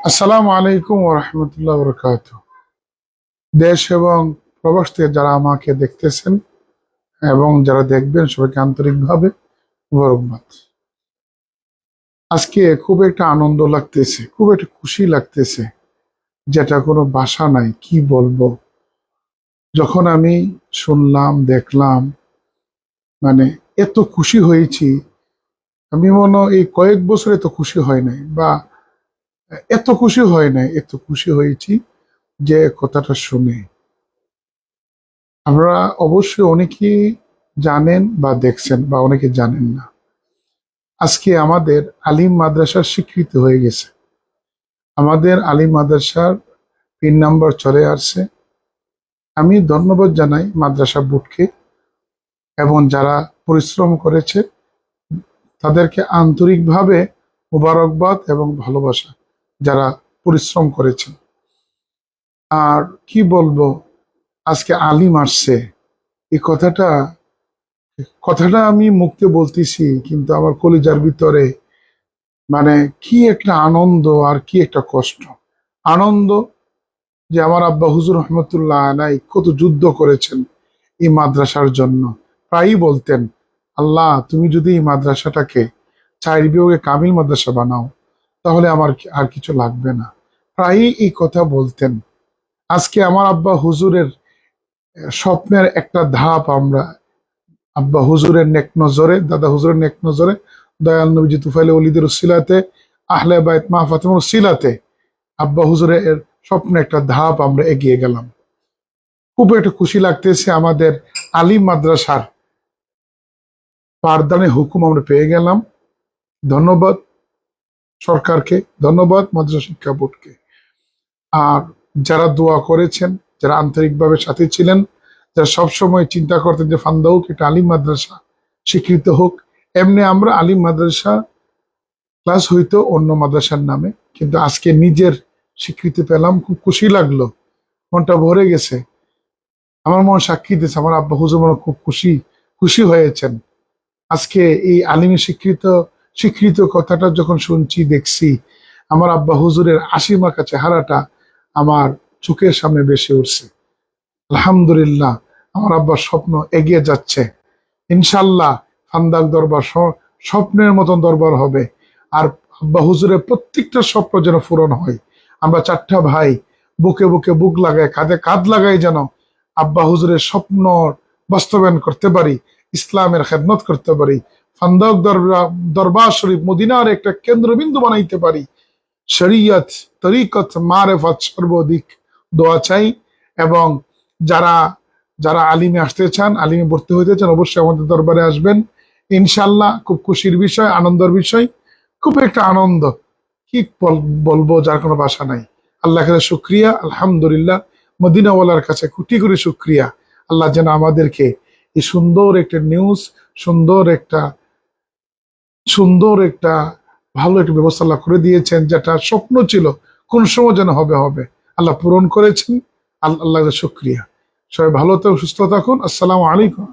আসসালামু আলাইকুম ওয়া রাহমাতুল্লাহি ওয়া বারাকাতুহু। দেশ এবং প্রবাস থেকে যারা আমাকে দেখতেছেন এবং যারা দেখবেন সবাইকে আন্তরিকভাবে মোবারকবাদ। আজকে খুব একটা আনন্দ লাগতেছে, খুব একটা খুশি লাগতেছে, যেটা কোনো ভাষা নাই, কি বলবো। যখন আমি শুনলাম, দেখলাম, মানে এত খুশি হয়েছি, আমি মনে হয় এই কয়েক বছর এত খুশি হয় নাই, বা এত খুশি হয় নাই, এত খুশি হয়েছি যে কথাটা শুনে। আমরা অবশ্যই অনেকেই জানেন বা দেখছেন, বা অনেকে জানেন না। আজকে আমাদের আলিম মাদ্রাসার স্বীকৃতি হয়ে গেছে। আমাদের আলিম মাদ্রাসার পিন নাম্বার চলে আসছে। আমি ধন্যবাদ জানাই মাদ্রাসা বোর্ডকে, এবং যারা পরিশ্রম করেছে তাদেরকে আন্তরিকভাবে মোবারকবাদ এবং ভালোবাসা, যারা পরিশ্রম করেছেন। আর কি বলবো, আজকে আলিম আসছে, এই কথাটা আমি মুখে বলতেছি, কিন্তু আমার কলিজার ভিতরে মানে কি একটা আনন্দ আর কি একটা কষ্ট। আনন্দ যে আমার আব্বা হুজুর রহমতুল্লাহ আলাই কত যুদ্ধ করেছেন এই মাদ্রাসার জন্য। প্রায়ই বলতেন, আল্লাহ তুমি যদি এই মাদ্রাসাটাকে 4 বিভাগে কামিল মাদ্রাসা বানাও, তাহলে আমার আর কিছু লাগবে না। প্রায়ই এই কথা বলতেন। আজকে আমার আব্বা হুজুরের স্বপ্নের একটা ধাপ আমরা আব্বা হুজুরের নেক নজরে, দাদা হুজুরের নেক নজরে, দয়াল নবীজি তুফাইলে ওলিদের উসিলাতে, আহলে বাইত মা ফাতেমার উসিলাতে আব্বা হুজুরের স্বপ্নে একটা ধাপ আমরা এগিয়ে গেলাম। খুব একটা খুশি লাগতেছে। আমাদের আলিম মাদ্রাসার পাঠদানে হুকুম আমরা পেয়ে গেলাম। ধন্যবাদ সরকারকে, ধন্যবাদ মাদ্রাসা শিক্ষা বোর্ডকে। আর যারা দোয়া করেছেন, যারা আন্তরিকভাবে সাথে ছিলেন, যারা সবসময় চিন্তা করতেন যে ফান্দা হোক, এটা আলিম মাদ্রাসা স্বীকৃত হোক। এমনি আমরা আলিম মাদ্রাসা ক্লাস হইতো অন্য মাদ্রাসার নামে, কিন্তু আজকে নিজের স্বীকৃতি পেলাম, খুব খুশি লাগলো, মনটা ভরে গেছে। আমার মন সাক্ষী দিয়েছে, আমার আব্বা হুজুর মনে খুব খুশি হয়েছেন। আজকে এই আলিমী স্বীকৃত কথাটা যখন শুনছি, দেখছি, আমার আব্বা হুজুরের আশি মাখা চেহারাটা আমার চোখের সামনে ভেসে উঠছে। আলহামদুলিল্লাহ, আমার আব্বার স্বপ্ন এগিয়ে যাচ্ছে। ইনশাল্লাহ ফান্দাক দরবার স্বপ্নের মতন দরবার হবে। আর আব্বা হুজুরের প্রত্যেকটা স্বপ্ন যেন পূরণ হয়। আমরা 4টা ভাই বুকে বুকে বুক লাগায়, কাঁধে কাঁধ লাগাই, যেন আব্বা হুজুরের স্বপ্ন বাস্তবায়ন করতে পারি, ইসলামের খেদমত করতে পারি, ফান্দাক দরবার শরীফ মদিনার একটা কেন্দ্রবিন্দু বানাইতে পারি। শরীয়ত, তরিকত, মারেফত সর্বদিক দোয়া চাই। এবং যারা যারা আলিমে আসতে চান, আলিমে ভর্তি হইতে চান, অবশ্যই আমাদের দরবারে আসবেন। ইনশাল্লাহ খুব খুশির বিষয়, আনন্দের বিষয়, খুব একটা আনন্দ, কি বলবো, যার কোনো ভাষা নাই। আল্লাহ কাছে শুক্রিয়া, আলহামদুলিল্লাহ। মদিনাওয়ালার কাছে কোটি কোটি শুক্রিয়া। আল্লাহ যেন আমাদেরকে এই সুন্দর একটা ভালো একটা ব্যবস্থা আল্লাহ করে দিয়েছেন, যেটা স্বপ্ন ছিল কোন সময় যেন হবে, আল্লাহ পূরণ করেছেন। আল্লাহ শুক্রিয়া। সবাই ভালো থাকুন, সুস্থ থাকুন। আসসালামু আলাইকুম।